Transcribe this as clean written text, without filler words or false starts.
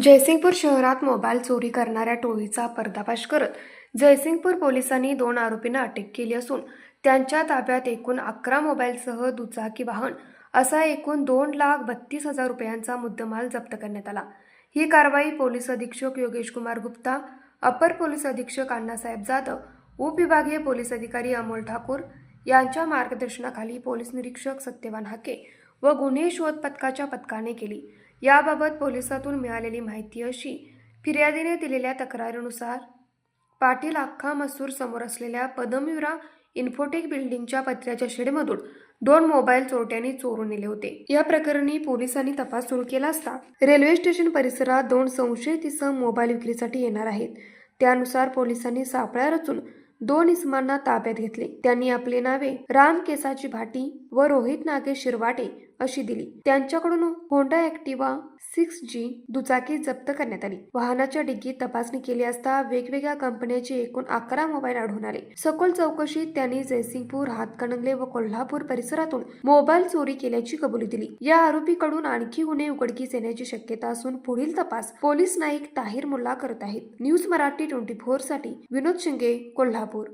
जयसिंगपूर शहरात मोबाईल चोरी करणाऱ्या टोळीचा पर्दाफाश करत जयसिंगपूर पोलिसांनी 2 आरोपींना अटक केली असून त्यांच्या ताब्यात एकूण 11 मोबाईलसह दुचाकी वाहन असा एकूण 2,32,000 रुपयांचा मुद्देमाल जप्त करण्यात आला। ही कारवाई पोलीस अधीक्षक योगेश कुमार गुप्ता, अपर पोलीस अधीक्षक अण्णासाहेब जाधव, उपविभागीय पोलीस अधिकारी अमोल ठाकूर यांच्या मार्गदर्शनाखाली पोलीस निरीक्षक सत्यवान हाके व गुन्हे शोध पथकाच्या पथकाने केली। याबाबत पोलिसातून मिळालेली माहिती अशी, फिर्यादीने दिलेल्या तक्रारीनुसार पाटील अख्खा मसूर समोर असलेल्या पदमयुरा इन्फोटेक बिल्डिंगच्या पत्र्याच्या शेडमधून 2 मोबाईल चोरट्यांनी चोरून नेले होते। या प्रकरणी पोलिसांनी तपास सुरू केला असता रेल्वे स्टेशन परिसरात 2 संशयित इसम मोबाईल विक्रीसाठी येणार आहेत। त्यानुसार पोलिसांनी सापळा रचून 2 इसमांना ताब्यात घेतले। त्यांनी आपले नावे राम केसाची भाटी व रोहित नागेश शिरवाटे अशी दिली। त्यांच्याकडून होंडा ॲक्टिवा 6G दुचाकी जप्त करण्यात आली। वाहनाच्या डिग्गीत तपासणी केली असता वेगवेगळ्या कंपन्यांचे एकूण 11 मोबाईल आढळून आले। सखोल चौकशीत त्यांनी जयसिंगपूर, हातकणंगले व कोल्हापूर परिसरातून मोबाईल चोरी केल्याची कबुली दिली। या आरोपीकडून आणखी गुन्हे उघडकीस येण्याची शक्यता असून पुढील तपास पोलीस नाईक ताहिर मुल्ला करत आहेत। न्यूज मराठी 24 साठी विनोद शिंगे, कोल्हापूर।